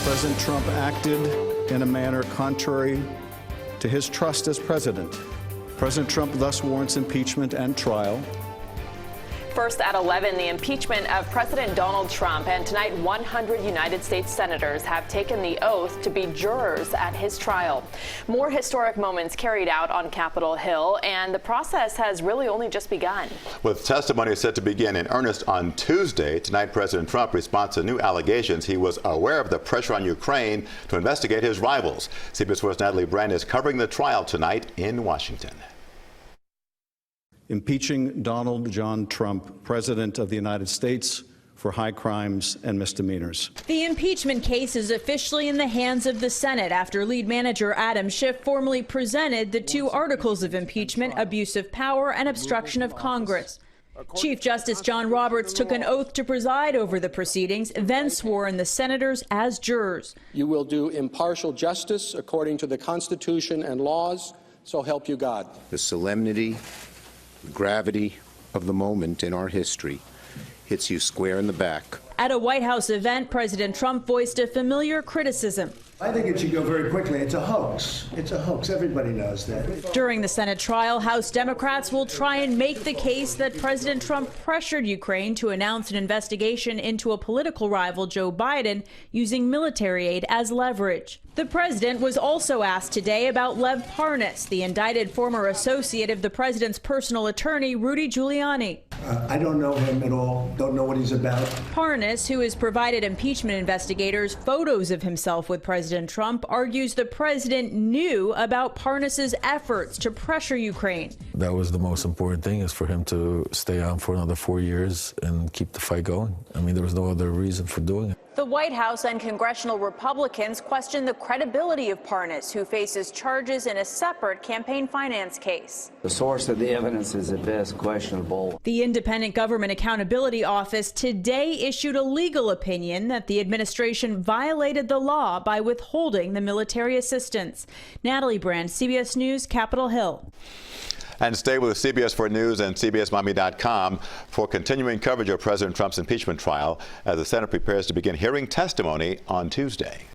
President Trump acted in a manner contrary to his trust as president. President Trump thus warrants impeachment and trial. First at 11, the impeachment of President Donald Trump. And tonight, 100 United States senators have taken the oath to be jurors at his trial. More historic moments carried out on Capitol Hill, and the process has really only just begun. With testimony set to begin in earnest on Tuesday, tonight President Trump responds to new allegations he was aware of the pressure on Ukraine to investigate his rivals. CBS 4's Natalie Brand is covering the trial tonight in Washington. Impeaching Donald John Trump, President of the United States, for high crimes and misdemeanors. The impeachment case is officially in the hands of the Senate after lead manager Adam Schiff formally presented the two articles of impeachment, abuse of power and obstruction of Congress. Chief Justice John Roberts took an oath to preside over the proceedings, then swore in the senators as jurors. You will do impartial justice according to the Constitution and laws, so help you God. The solemnity, the gravity of the moment in our history hits you square in the back. At a White House event, President Trump voiced a familiar criticism. I think it should go very quickly. It's a hoax. It's a hoax. Everybody knows that. During the Senate trial, House Democrats will try and make the case that President Trump pressured Ukraine to announce an investigation into a political rival, Joe Biden, using military aid as leverage. The president was also asked today about Lev Parnas, the indicted former associate of the president's personal attorney, Rudy Giuliani. I don't know him at all. Don't know what he's about. Parnas, who has provided impeachment investigators photos of himself with President Trump, argues the president knew about Parnas's efforts to pressure Ukraine. That was the most important thing, is for him to stay on for another 4 years and keep the fight going. I mean, there was no other reason for doing it. The White House and congressional Republicans question the credibility of Parnas, who faces charges in a separate campaign finance case. The source of the evidence is at best questionable. The Independent Government Accountability Office today issued a legal opinion that the administration violated the law by withholding the military assistance. Natalie Brand, CBS News, Capitol Hill. And stay with CBS 4 News and CBSMommy.com for continuing coverage of President Trump's impeachment trial as the Senate prepares to begin hearing testimony on Tuesday.